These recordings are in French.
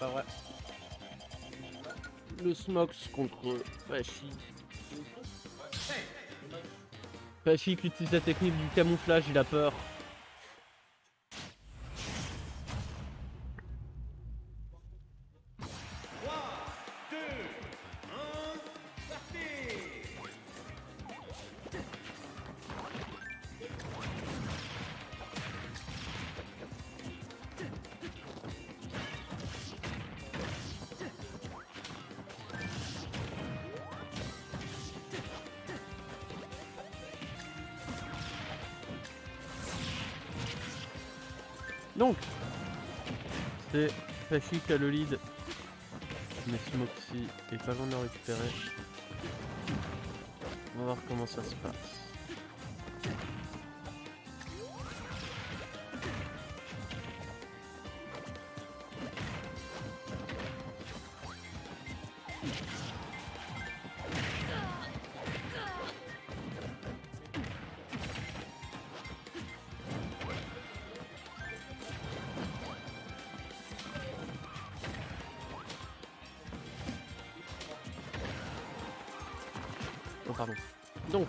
Pas vrai. Le Smox contre Pachi. Pachi qui utilise la technique du camouflage, il a peur. Donc, c'est Pachi qui a le lead, mais Smoxy est pas loin de le récupérer. On va voir comment ça se passe. Oh, pardon. Donc,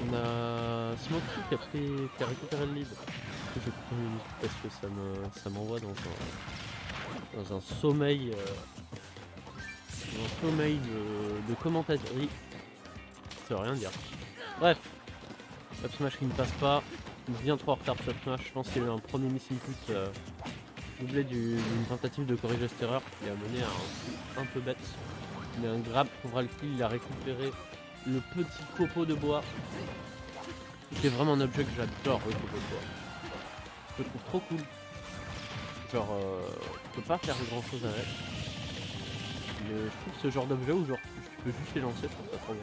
on a Smoky qui a récupéré le lead. Je prends une minute parce que ça m'envoie dans un sommeil, de commentaterie. Ça veut rien dire. Bref, Up Smash qui ne passe pas. Bien trop en retard sur Up Smash. Je pense qu'il y a eu un premier miss input doublé d'une tentative de corriger cette erreur qui a mené à un peu bête. Il a un grab pour le kill, il a récupéré le petit copeau de bois. C'est vraiment un objet que j'adore, le copeau de bois. Je le trouve trop cool. Genre, tu peux pas faire grand chose avec. Mais je trouve ce genre d'objet où genre tu peux juste les lancer, je trouve ça trop bien.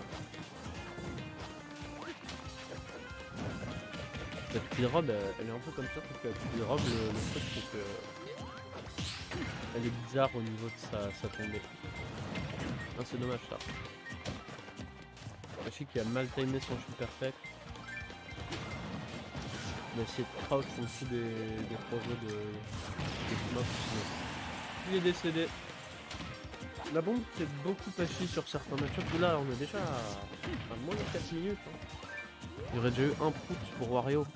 La petite robe, elle est un peu comme ça, parce que la petite robe, le truc c'est que elle est bizarre au niveau de sa tombée. Ah, c'est dommage ça. Pachi qui a mal timé son shoot perfect. Il a essayé de crouch en dessous des projets de Smoke. Il est décédé. La bombe fait beaucoup Pachi sur certains match-ups. Là on est déjà à moins de 4 minutes. Hein. Il y aurait déjà eu un prout pour Wario.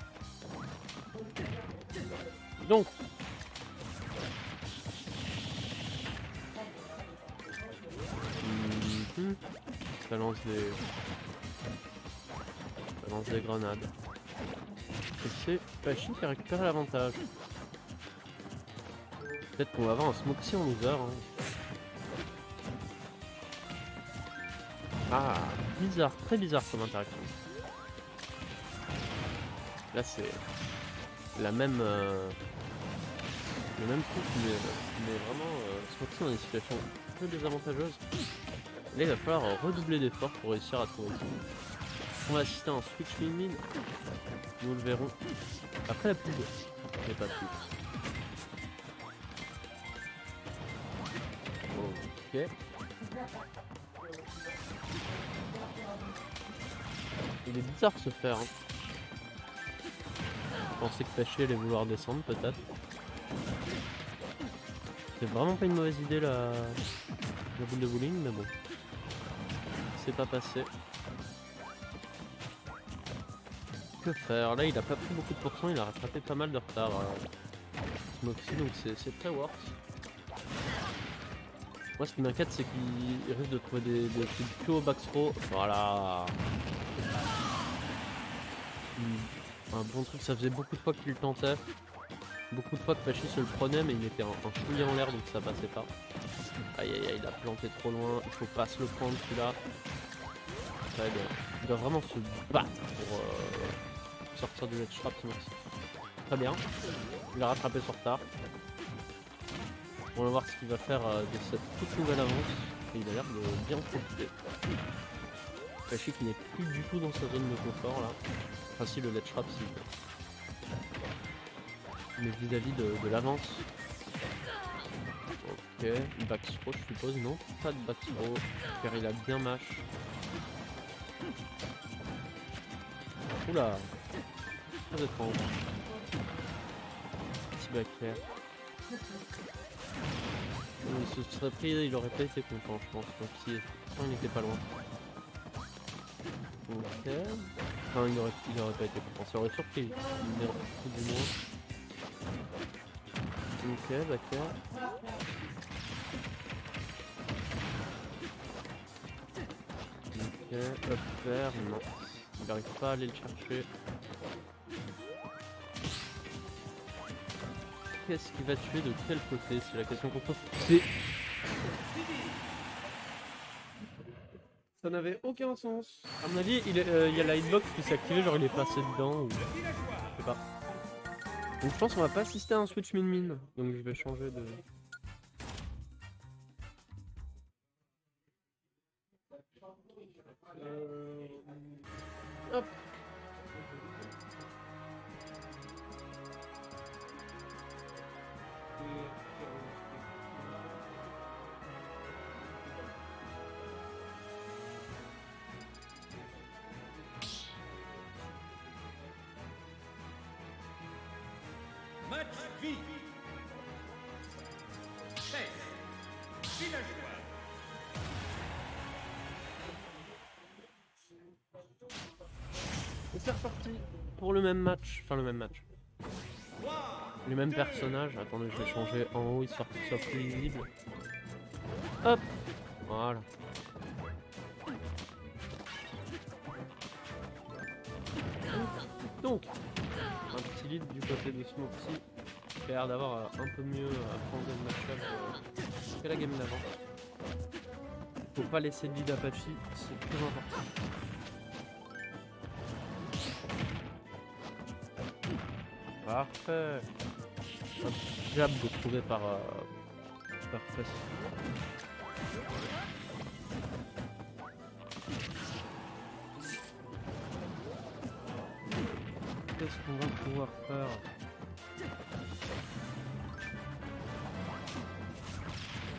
Donc ça lance des grenades. Et c'est Pachi qui récupère l'avantage. Peut-être qu'on va avoir un Smoxy en loser. Hein. Ah, bizarre, très bizarre comme interaction. Là c'est la même le même truc mais vraiment Smoxy dans une situation un peu désavantageuse. Là il va falloir redoubler d'efforts pour réussir à trouver ça. On va assister à un switch min-min. Nous le verrons après la pub. Mais pas plus. Ok. Il est bizarre de se faire. Hein. Je pensais que Pachi allait vouloir descendre peut-être. C'est vraiment pas une mauvaise idée la boule de bowling, mais bon. C'est pas passé. Que faire? Là il a pas pris beaucoup de pourcents, il a rattrapé pas mal de retard. Smoxy, donc c'est très worse. Moi ce qui m'inquiète c'est qu'il risque de trouver des trucs que au back throw. Voilà. Un bon truc, ça faisait beaucoup de fois qu'il le tentait. Beaucoup de fois que Pachi se le prenait mais il mettait un chouïa en l'air donc ça passait pas. Aïe aïe aïe, il a planté trop loin, il faut pas se le prendre celui-là. Il doit vraiment se battre pour sortir du ledge trap. Très bien, il a rattrapé son retard. On va voir ce qu'il va faire de cette toute nouvelle avance. Et il a l'air de bien profiter. Pachi qui n'est plus du tout dans sa zone de confort là. Enfin si, le ledge trap si. Mais vis-à-vis de l'avance. Ok, back throw je suppose, non? Pas de back throw, car il a bien mash. Oula, très étrange. Petit back air. Il se serait pris, il aurait pas été content, je pense. Donc si, il n'était pas loin. Ok. Enfin, il aurait pas été content. Ça aurait surpris. Mais tout du moins. Ok, d'accord. Ok, up faire, non. Il n'arrive pas à aller le chercher. Qu'est-ce qui va tuer de quel côté? C'est la question qu'on pose. Ça n'avait aucun sens. À mon avis, il y a la hitbox qui s'est activée, genre il est passé dedans ou... Je sais pas. Donc je pense qu'on va pas assister à un switch min-min. Donc je vais changer de... Hop. Match vie. Villageois. Et c'est reparti pour le même match. Enfin le même match. Les mêmes personnages. Attendez, je vais changer en haut histoire que ce soit plus lisible. Hop. Voilà. Donc, un petit lead du côté de Smokesy qui a l'air d'avoir un peu mieux appréhendé le match-up que la game d'avant. Faut pas laisser de lead Apache, c'est très important. Parfait. Un petit jab de trouver par Pacific. Qu'est-ce qu'on va pouvoir faire?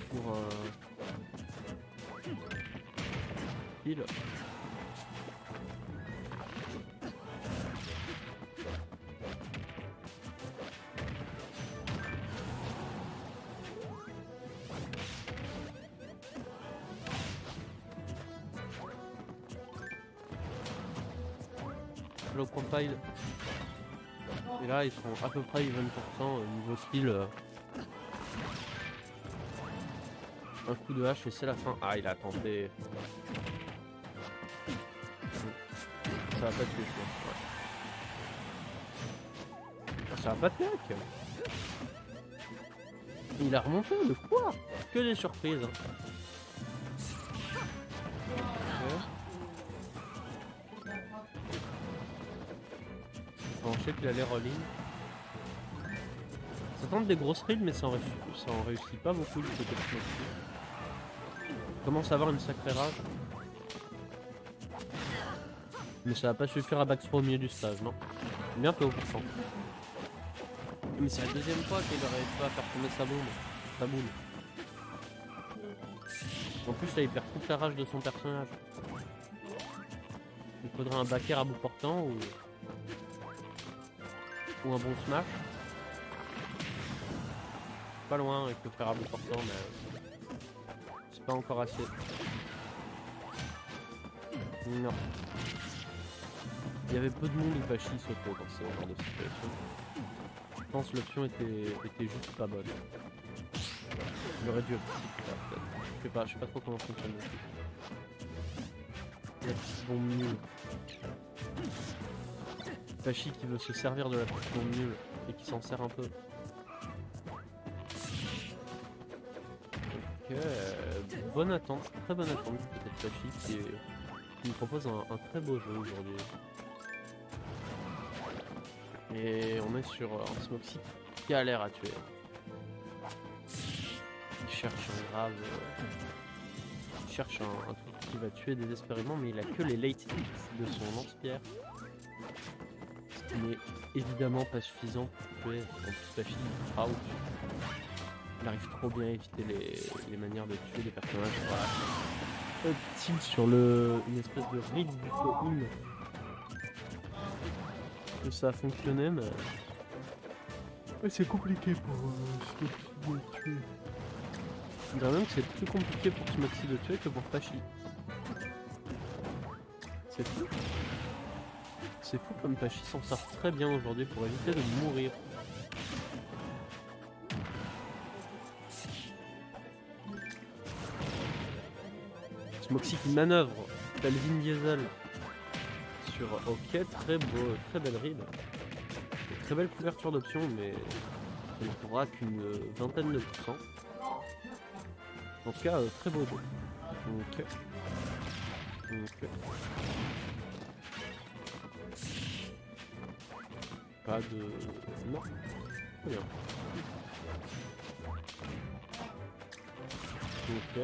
Pour heal. Le compile. Et là ils sont à peu près 20% niveau skill. Un coup de hache et c'est la fin. Ah, il a tenté. Ça va pas tuer, je pense. Ouais. Ça va pas tuer. Il a remonté, de quoi? Que des surprises. Hein. Bon, je sais qu'il allait rolling. Ça tente des grosses rides, mais ça en réussit pas beaucoup du côté de Smokesy. Commence à avoir une sacrée rage. Mais ça va pas suffire à backthrow au milieu du stage, non. Bientôt pourtant. Mais c'est la deuxième fois qu'il n'arrive pas à faire tomber sa bombe. Sa boule. En plus là il perd toute la rage de son personnage. Il faudrait un back air à bout portant ou un bon smash. Pas loin avec le fer à bout portant mais c'est pas encore assez. Non. Il y avait peu de monde où Pachi sautait dans ce genre de situation. Je pense que l'option était juste pas bonne. Il aurait dû peut-être. Je sais pas trop comment fonctionne le truc. La petite bombe nulle. Pachi qui veut se servir de la petite bombe nulle et qui s'en sert un peu. Ok, bonne attente, très bonne attente peut-être Pachi qui nous propose un très beau jeu aujourd'hui. Et on est sur un Smokesy qui a l'air à tuer. Il cherche un grave... il cherche un truc qui va tuer désespérément, mais il a que les late hits de son lance-pierre. Ce qui n'est évidemment pas suffisant pour tuer. En plus Pachi il out. Il arrive trop bien à éviter les manières de tuer des personnages. Voilà. Tilt sur une espèce de ride du faux in. Que ça a fonctionné, mais Ouais, c'est compliqué pour Smoxy de tuer. Je dirais même que c'est plus compliqué pour Smoxy de tuer que pour Pachi. C'est fou. C'est fou comme Pachi s'en sort très bien aujourd'hui pour éviter de mourir. Smoxy qui manœuvre, tel Vin Diesel sur ok, très beau, très belle ride. Très belle couverture d'options, mais ça ne pourra qu'une vingtaine de pourcents. En tout cas, très beau jeu. Ok. Ok. Pas de... Non. Très bien. Ok.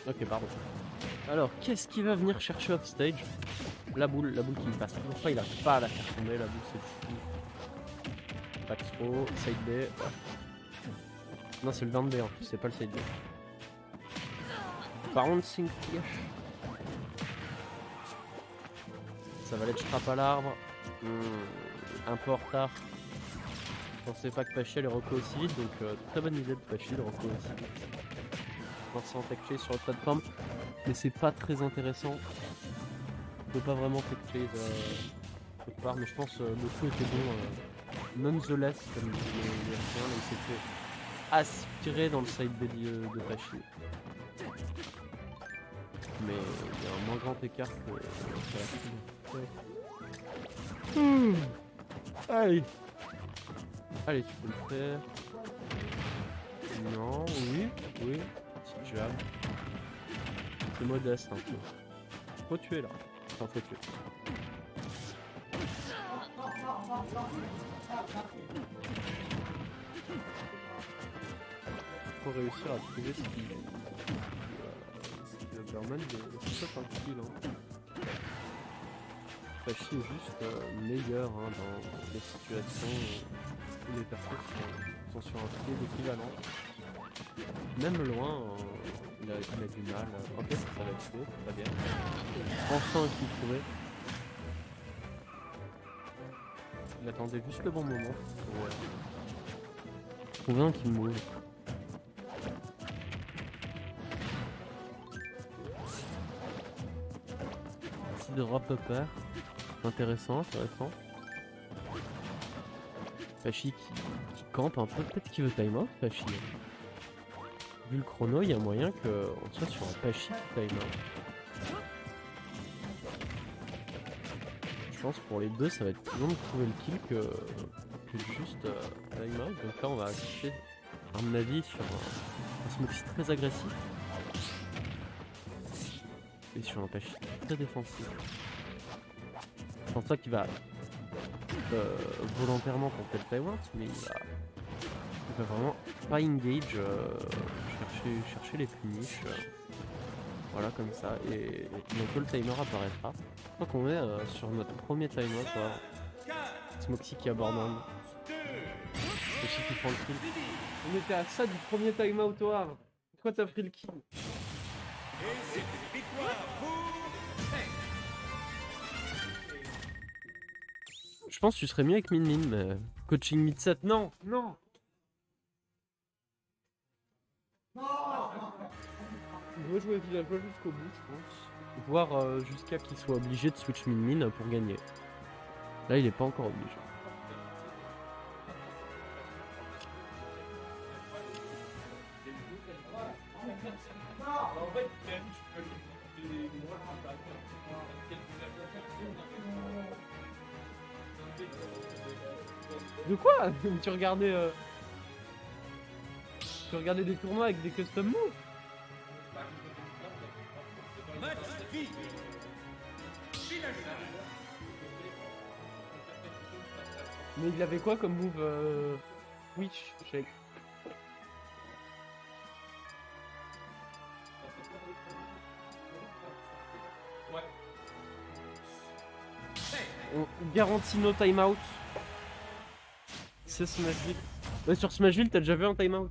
Ok, pardon. Alors, qu'est-ce qui va venir chercher off stage? La boule qui ne passe toujours pas, il a pas à la faire tomber, la boule c'est fou. Back throw, side B. Non, c'est le 20B en plus, c'est pas le side B. Bouncing flash. Ça va l'être trap à l'arbre. Un peu en retard. Je pensais pas que Pachi allait reco aussi vite, donc très bonne idée de Pachi de reco aussi vite. Forcément tech chase sur la plateforme, mais c'est pas très intéressant. On peut pas vraiment tech chase quelque part, mais je pense le coup était bon. Nonetheless, comme disait les Ricains, il s'est fait aspirer dans le side B de Pachi. Mais il y a un moins grand écart que la ouais. Allez. Allez, tu peux le faire. Non, oui, petit jab. C'est modeste un peu. Faut tuer là. Enfin, faut tuer. Faut réussir à trouver ce qui va permettre de se faire un kill. Pachi est juste meilleur dans les situations où les personnes sont sur un pied d'équivalent. Même loin, il a du mal. Ok, ça va être fait, très bien. Enfin un kill trouvé. Il attendait juste le bon moment pour trouver un kill move. Merci de drop upper. Intéressant. Pachi qui campe un peu, peut-être qu'il veut time out, Pachi. Vu le chrono, il y a moyen qu'on soit sur un Pachi qui time out. Je pense pour les deux, ça va être plus long de trouver le kill que juste time out. Donc là, on va assister, à mon avis, sur un Smoxy très agressif. Et sur un Pachi très défensif. Je pense pas qu'il va volontairement tenter le time out, mais il va vraiment pas engage, chercher les punishes, voilà comme ça, et bientôt le timer apparaîtra. Je crois qu'on est sur notre premier time out. Smoxy qui abandonne. Pachi qui prend le kill. On était à ça du premier time out au Havre. Pourquoi t'as pris le kill? Je pense que tu serais mieux avec Min Min, mais coaching mid-set, non. Il doit jouer Villageois jusqu'au bout, je pense. Voire jusqu'à qu'il soit obligé de switch Min Min pour gagner. Là, il est pas encore obligé. De quoi? Tu regardais des tournois avec des custom moves? Match V. Mais il avait quoi comme move Twitch shake? On garantit no timeout. C'est Smashville. Ouais, sur Smashville, t'as déjà vu un timeout?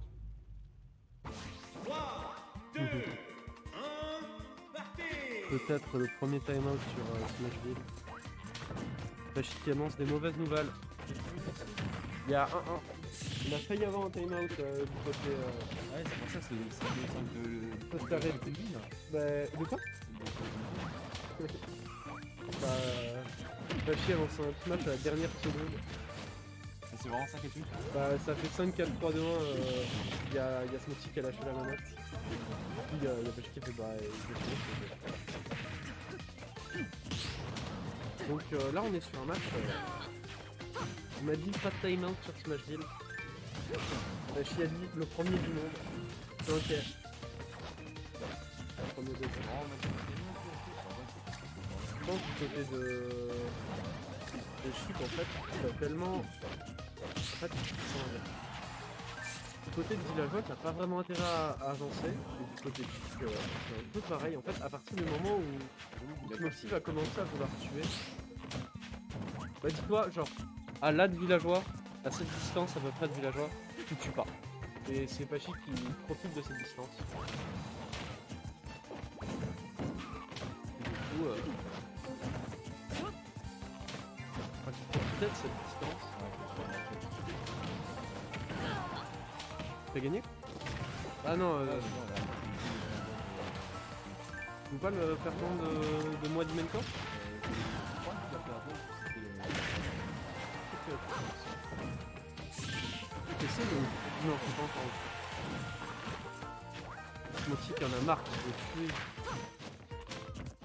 3, 2, 1, partez. Peut-être le premier timeout sur Smashville. Pachi qui annonce des mauvaises nouvelles. Il y a 1-1. On a failli avoir un timeout du côté. Ouais, c'est pour ça que c'est le Post arrêt. Bah, de quoi? Bah, chier avant un petit match à la dernière seconde. C'est vraiment ça qui est tout. Bah, ça fait 5-4-3-2-1. Il y a Smokey qui a lâché la manette. Puis il y a Pachi qui a fait bah. Donc là, on est sur un match. On m'a dit pas de timeout sur Smashville. Pachi a dit le premier du monde. C'est ok. Le premier de Je pense du côté de Chip en fait, t'as tellement. En fait, comment dire, du côté de Villageois, t'as pas vraiment intérêt à avancer, et du côté de Chip, c'est un peu pareil. En fait, à partir du moment où Smoxy va commencer à vouloir tuer, bah dis-toi, genre, à là de Villageois, à cette distance à peu près de Villageois, tu tues pas. Et c'est Pachi qui profite de cette distance. Et du coup, tu profitais de cette distance. T'as gagné? Ah non, tu veux pas le perdant de moi du Mentor? Essaye de... Non, c'est pas encore. Smokey qui en a marre de tuer.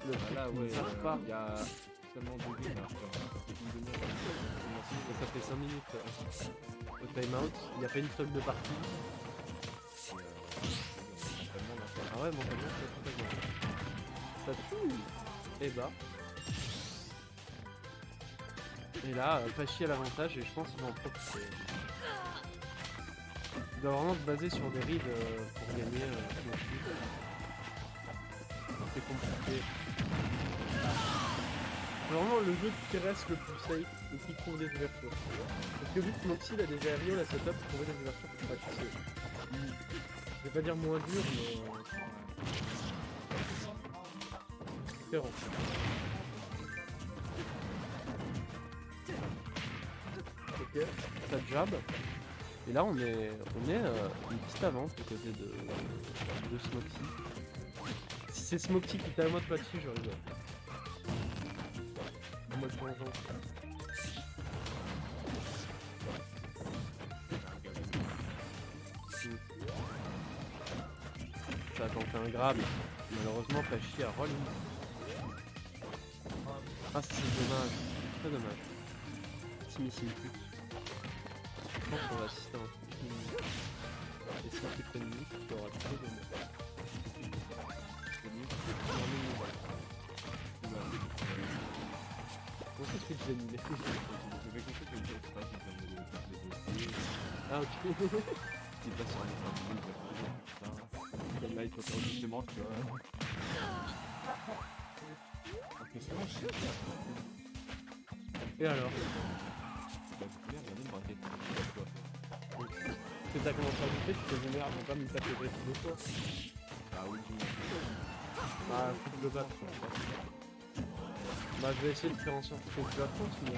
Le Là, truc ouais, qui ne part pas. il y a seulement 2 games, là, une demi-heure. Ça fait 5 minutes au timeout, il n'y a pas une seule de partie. Ah ouais, mentalement, c'est complètement. Ça tue. Et bah. Et là, Pachi a l'avantage et je pense qu'il va en profiter. Il doit vraiment se baser sur des rides pour gagner. C'est compliqué. C'est vraiment le jeu qui reste le plus safe et qui trouve des ouvertures. Parce que vu que Moxie il a déjà Ario la setup pour trouver des ouvertures pour pas tuer. Je vais pas dire moins dur, mais différent. Ok, ça jab. Et là on est une petite avance du côté de Smokey. Si c'est Smokey qui t'a à moi de Pachi, je rigole. En mode vengeance. Ça a tenté un grab. Malheureusement Pachi a roll. Ah c'est dommage. Très dommage. Petit missile pute. Je pense qu'on va assister à un truc. Et si on fait une minute, tu auras trop de mal. Comment ça se fait que j'ai annulé? Ah ok. Tu passes sur un comme là il faut faire justement, tu vois. Et alors? Que t'as commencé à bouffer, tu t'es dit merde, on va pas me taper le deux fois. Ah oui, Bah, faut le battre. Bah, je vais essayer de faire en sorte que tu la fonces, mais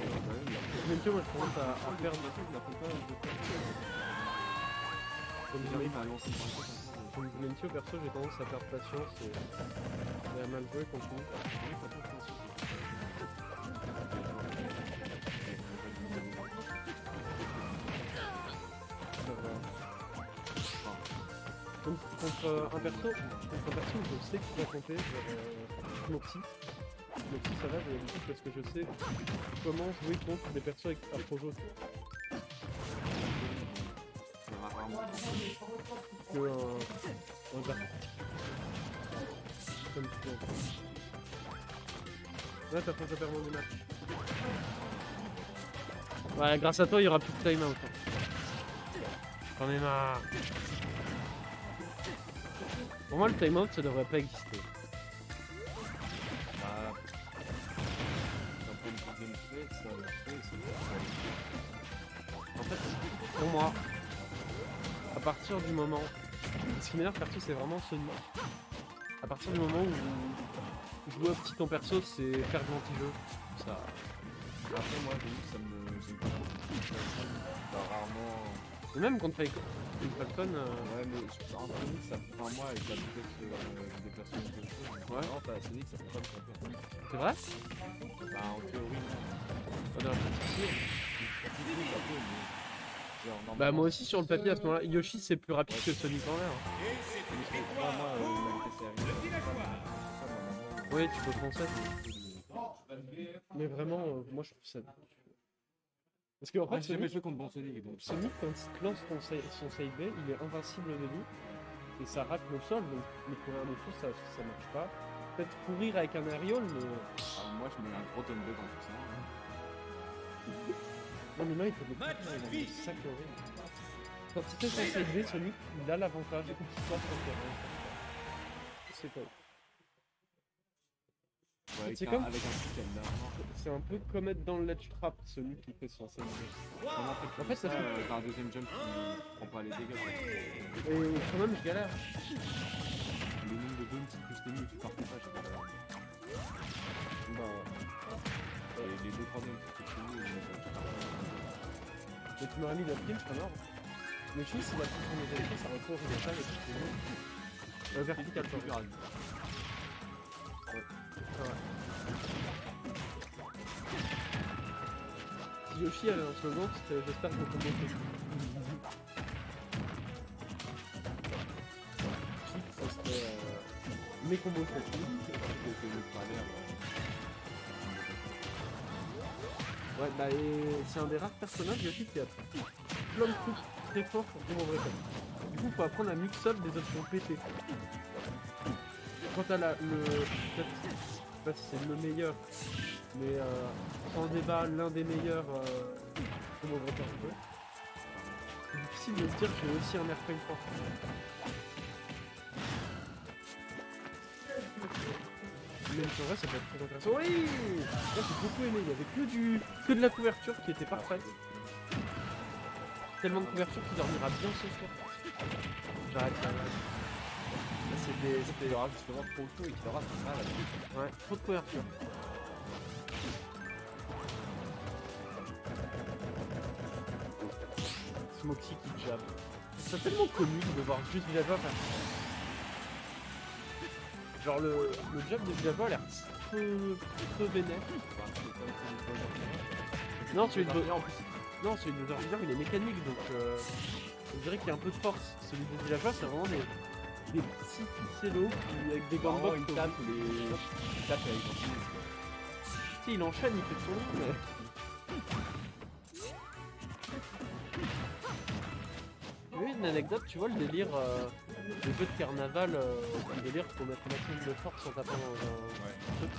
même que moi je commence à perdre des trucs, la pas de comme je l'ai dit au perso, j'ai tendance à perdre patience et à mal jouer contre lui. Contre un perso, je sais qu'il va compter sur Moxie. Moxie ça va, j'ai l'habitude parce que je sais comment jouer contre des persos avec Afrojo. Que un gars. Comme tu veux. Là t'as fait perdre du match. Ouais, grâce à toi il y aura plus de timeout. J'en ai marre. Pour moi le timeout ça devrait pas exister. En fait, pour moi, à partir du moment... Ce qui m'énerve perso c'est vraiment ce... À partir du moment où jouer au petit ton perso c'est faire de l'anti-jeu. Ça... Après moi ça me... Bah, rarement. Et même contre Falcon. Falcon Ouais, mais en Sonic, ça. Enfin, moi, avec la vitesse de déplacement de choses. Ouais. Non, t'as Sonic, ça fait pas de taper. c'est vrai? Bah, en théorie, On a un petit souci. ça peut, mais. Genre, Bah normalement, moi aussi sur le papier à ce moment-là, Yoshi c'est plus rapide que Sonic en l'air. Et c'est une moi, victoire la pour vitesse est le arrivée. villageois. Oui, tu peux penser. Mais vraiment, moi je trouve ça. Parce qu'en En fait, fait, j'ai jamais Sonic, joué contre bon Sonic, donc. Sonic, quand il lance son side B, il est invincible au début. Et ça rate le sol, donc le courir dessus ça marche pas. Peut-être courir avec un aériole, mais. Alors, moi, je mets un gros thumb dans tout ça. Non, mais non, il peut le Match courir, il a fini. des sacs horribles. Quand il fait son side B, Sonic, il a l'avantage. Il sort son terrain. C'est pas. Ouais, C'est avec, comme- avec un système d'armement. C'est un peu comme être dans le ledge trap, celui qui fait son side B. En fait, ça fait un deuxième jump qui prend pas les dégâts. Quoi. Et quand même, je galère. Le nombre de bombes, c'est plus tenu, tu partais pas, je sais pas. Bah, Et les 2-3 bombes, c'est plus tenu, mais tu m'aurais mis la pile, je serais mort. Le chi, s'il a pris son évolution, ça aurait pu horizontal et puis c'est bon. Vertical, plus quoi. grave. Si Yoshi avait un slogan, c'était j'espère que vous tombez dessus. Chic, ça serait mes combos faciles. Ouais, bah et c'est un des rares personnages Yoshi qui a plein de trucs très forts pour jouer en vrai temps. Du coup, faut apprendre à mix-up des options pétées. Quand t'as peut-être, je sais pas si c'est le meilleur, mais sans débat, l'un des meilleurs comme au vrai temps jeu. C'est difficile de se dire que j'ai aussi un airplane fort. Même si en vrai ça peut être très intéressant. Oui! Là j'ai beaucoup aimé, il y avait que de la couverture qui était parfaite. Tellement de couverture qu'il dormira bien ce soir. J'arrête ça. Il y aura justement trop chaud et qu'il aura tout mal à la suite. Ouais, trop de couverture. Smoky qui jab. C'est tellement comique de voir juste Jabba faire. Genre le jab de Jabba a l'air peu vénère. Non, celui de en plus. Non, celui de Zordiver il est mécanique donc on dirait qu'il y a un peu de force. Celui de Jabba c'est vraiment des petits cellos avec des gants il tape il tape avec son Si il enchaîne, il fait son nom, mais. Oui, une anecdote, tu vois le délire des jeux de carnaval, le délire pour mettre un maximum de force en tapant dans un truc.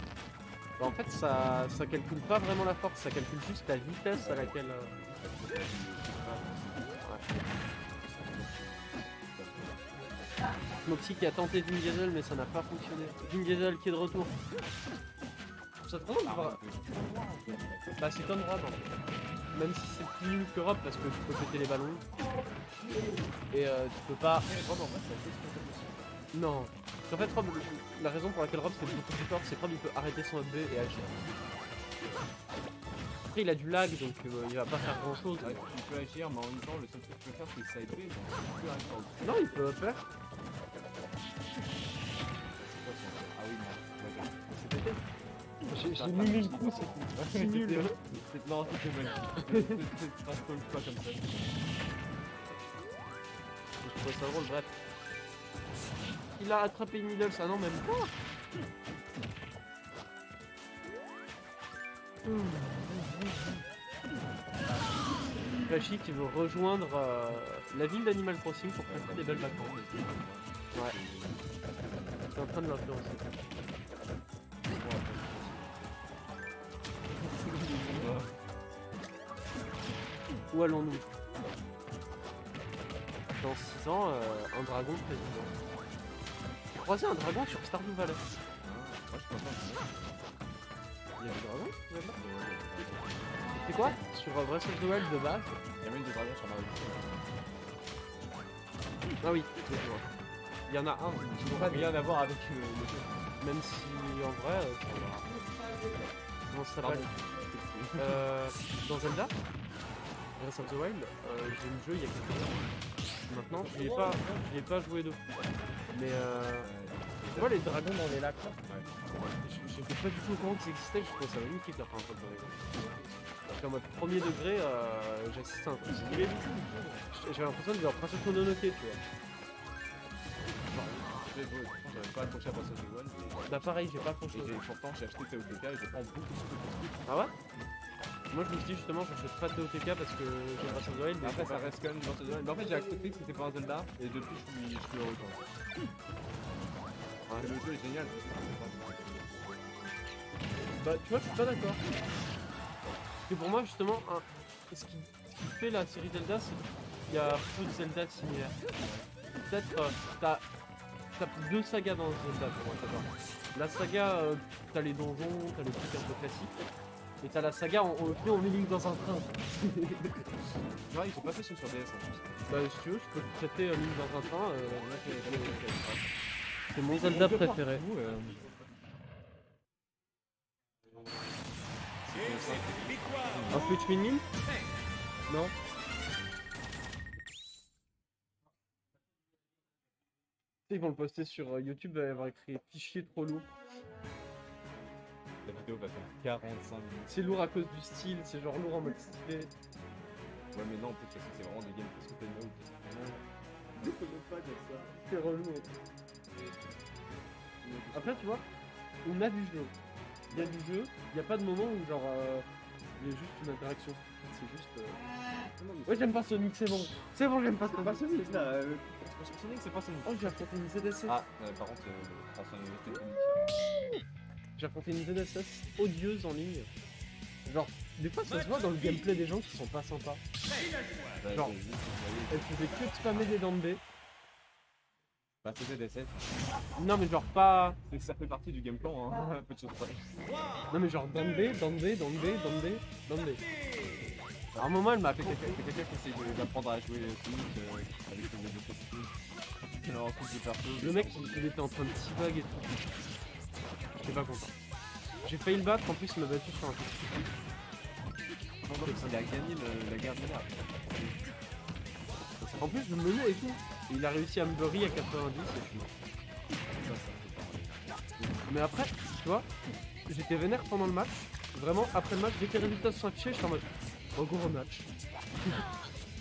Bah, en fait, ça calcule pas vraiment la force, ça calcule juste la vitesse à laquelle. Moxie qui a tenté Vin Diesel, mais ça n'a pas fonctionné. Vin Diesel qui est de retour. Ça te rend de voir. Bah, c'est comme Rob, en fait. Même si c'est plus nul que Rob parce que tu peux péter les ballons. Et tu peux pas. Non. En fait, Rob, la raison pour laquelle Rob c'est beaucoup plus fort, c'est que Rob il peut arrêter son up B et agir. Après, il a du lag donc il va pas faire grand chose. Ouais, il peut agir, mais en même temps, le seul truc qu'il peut faire, c'est side B, donc il peut arrêter en Non, il peut upper. Ah oui, non, C'est pété. J'ai mis 1000 coups, c'est tout. C'est nul. Non, c'était mal. C'est pas comme ça. Je trouvais ça drôle, bref. Il a attrapé une middle, ça non, même pas. Flashy qui veut rejoindre la ville d'Animal Crossing pour faire des belles vacances. Ouais. C'est en train de l'influencer. Où allons-nous? Dans 6 ans, un dragon président. J'ai croisé un dragon sur Stardew Valley. Moi, je pense pas. Il y a des dragons là-bas? C'est quoi? Sur Breath of the Wild de base? Il y a même des dragons sur Mario. Ah oui, je vois. Il y en a un qui n'a rien à voir avec le jeu. Même si en vrai, comment ça s'appelle? Dans Zelda? Breath of the Wild, j'ai eu le jeu il y a quelques temps. Maintenant, j'y ai pas joué de fou. Mais tu vois les dragons dans les lacs là, j'étais pas du tout au courant que ça existait, je trouvais ça magnifique la première fois que j'en ai vu. Donc en mode premier degré, j'assiste à un truc. J'avais l'impression de voir Princess Mononoke, tu vois. J'avais pas accroché à Breath of the Wild. Bah pareil, j'ai pas accroché. Pourtant, j'ai acheté TOTK et je prends beaucoup de trucs. Ah ouais? Moi je me suis dit justement j'achète pas TOTK parce que j'ai Breath of the Wild. Après, ça reste quand même Breath of the Wild. Mais en fait, j'ai accepté que c'était pas un Zelda et depuis, je suis heureux quand même. Le jeu est génial. Bah tu vois, je suis pas d'accord. Parce que pour moi justement, ce qui fait la série Zelda, c'est qu'il y a peu de Zelda similaires. Peut-être t'as deux sagas dans Zelda pour moi, t'as pas. La saga, t'as les donjons, t'as les trucs un peu classiques. Et t'as la saga on met Link dans un train. C'est vrai, ils sont pas fait sur DS en plus. Bah si tu veux, je peux te traiter Link dans un train. C'est mon Zelda préféré. Un Switch Mini? Non. Ils vont le poster sur YouTube, il va y avoir écrit fichier trop lourd. La vidéo va faire 45 minutes. C'est lourd à cause du style, c'est genre lourd en mode stylé. Ouais, mais non, peut-être que c'est vraiment des gameplays super mode. Je peux pas dire ça. C'est relou. Après, tu vois, on a du jeu. Il y a du jeu, il n'y a pas de moment où genre il y a juste une interaction stupide, c'est juste. Ouais, j'aime pas Sonic, c'est bon. C'est bon, j'aime pas Sonic. Pas Sonic là, Sonic c'est pas Sonic. Oh, j'ai affronté une ZSS. Ah, par contre, Sonic. J'ai affronté une ZSS odieuse en ligne. Genre, des fois ça se voit dans le gameplay des gens qui sont pas sympas. Genre, elle faisait que de spammer des dents de B. Bah, c'était des sets. Non, mais genre pas. Ça fait partie du game plan, hein. Peu de choses près. Non, mais genre dents de B, dents de B, dents de B, dents de B, dents de B. À un moment, elle m'a fait C'est quelqu'un qui essaye d'apprendre à jouer Sonic avec le jeu. Alors, ensuite, j'ai perso. Le mec, il était en train de teabag et tout. J'étais pas content. J'ai failli le battre, en plus il m'a battu sur un truc stupide. Il a gagné la guerre de l'art. En plus je me menais et tout. Et il a réussi à me bury à 90 et je suis mort. Mais après, tu vois, j'étais vénère pendant le match. Vraiment, après le match, dès que les résultats se sont affichés, j'étais en mode oh gros match.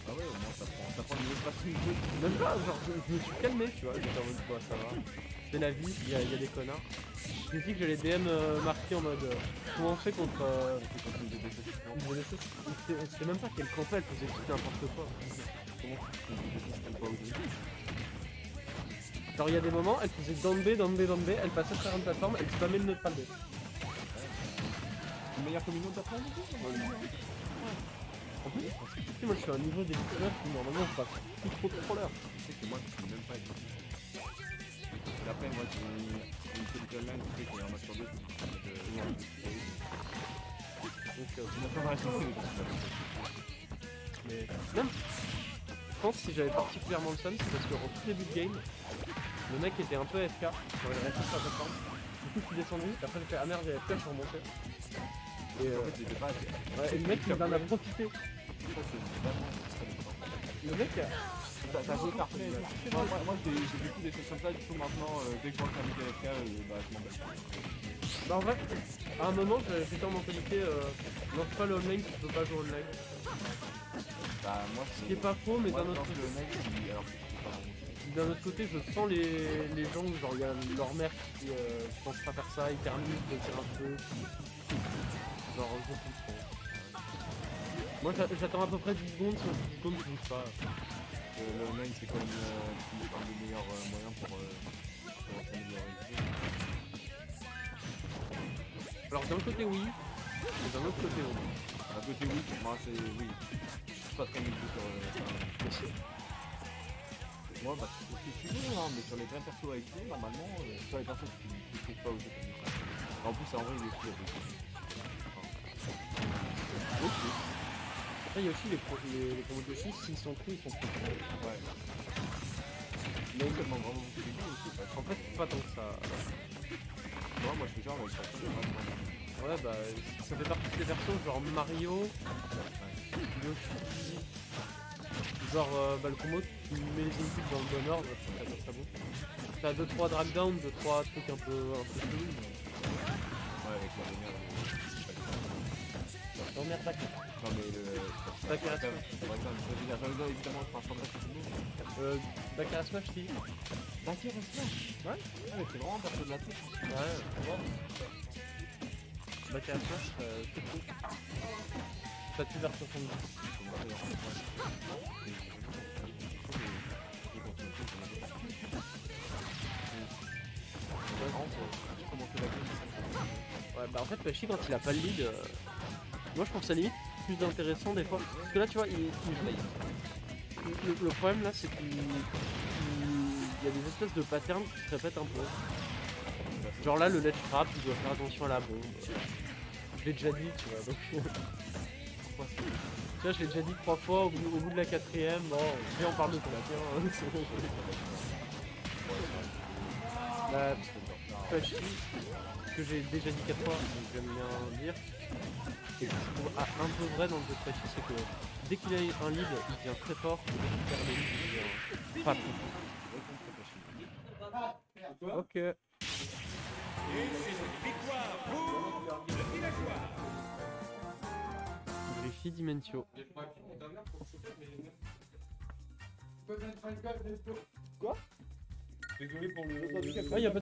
Ah ouais, au moins ça prend le niveau de passer du jeu. Même pas, genre je me suis calmé, tu vois, j'étais en mode quoi, ça va. C'est la vie, il y a des connards. J'ai dit que j'ai les DM marqués en mode comment on fait contre une ZSS. On sait même pas quelle campagne, elle faisait tout n'importe quoi. Genre il y a des moments, elle faisait down B, elle passait sur une plateforme, elle spammait le neutral B. Le meilleur communauté d'apprendre En plus, moi je suis à un niveau des youtubeurs qui normalement je passe plus trop de trollers. Tu sais que moi je suis même pas avec. Et après moi j'ai une qualité online qui fait qu'il y a un match sur deux. Donc je m'en pas Mais même, je pense que si j'avais particulièrement le seum, c'est parce qu'en tout début de game, le mec était un peu AFK, genre il restait sur la plateforme. Du coup je suis descendu, et après j'ai fait ah merde j'ai AFK, je suis remonté. Et en fait j'étais pas avec. ouais, et le mec il en a profité. Le mec T'as joué parfait. Moi j'ai vécu des choses comme ça, du coup maintenant dès que je vois qu'un mec AFK, bah je m'en bats. bah en vrai, à un moment j'étais en mentalité lance pas le online si tu peux pas jouer online. Bah moi Ce qui est pas faux, mais d'un autre côté. D'un autre côté, je sens les gens, genre il y a leur mère qui pense pas faire ça, ils terminent de dire un peu. Genre je comprends. Moi j'attends à peu près 10 secondes, si 10 secondes je bouge pas. Le online c'est quand même le meilleur moyen pour s'améliorer le jeu. Alors d'un côté oui, et d'un autre côté non. D'un côté oui, pour moi c'est oui. Je suis pas très négligé sur moi bah c'est toujours hein, mais sur les vrais persos avec nous, normalement, sur les persos qui ne trouvent pas au jeu comme ça. En plus en vrai il est fou avec eux. Ok. Après il y a aussi les combos de Yoshi, s'ils sont pris, ils sont pris. Ouais. Mais ça demande vraiment beaucoup de choses aussi. En fait pas tant que ça. Moi je suis genre avec ça. Ouais bah ça fait partie des persos genre Mario, Yoshi. Genre bah, le combo, tu mets les inputs dans le bon ordre, ça passe ça bon. T'as 2-3 drag down, 2-3 trucs un peu chelous. Ouais, avec la lumière. Non merde, pas Non, mais le. Bac à Smash. Ça va quand même. Évidemment, je pense pas que Bac à Smash, si. Bac à Smash. Ouais. Ah, mais c'est vraiment perso de la touche. Ouais, wow. Bac à Smash, c'est cool. Statut vers 70. Ouais, bah en fait, Pachi, quand il a pas le lead, moi je trouve ça limite plus intéressant des fois. Parce que là, tu vois, le problème là, c'est qu'il y a des espèces de patterns qui se répètent un peu. Genre là, le ledge trap, il doit faire attention à la bombe. Je l'ai déjà dit, tu vois, donc. Tu vois, je l'ai déjà dit 3 fois, au bout de la 4ème, bon, viens on parle de ton la Pachi, que j'ai déjà dit 4 fois, donc j'aime bien dire. Et que je trouve un peu vrai dans le jeu de Pachi, c'est que dès qu'il a un lead, il devient très fort, et dès qu'il perd le lead, il devient pas très fort. Ok. Et c'est une victoire pour le villageois. Griffy Dimentio. Quoi? Désolé pour le. Ah, y a pas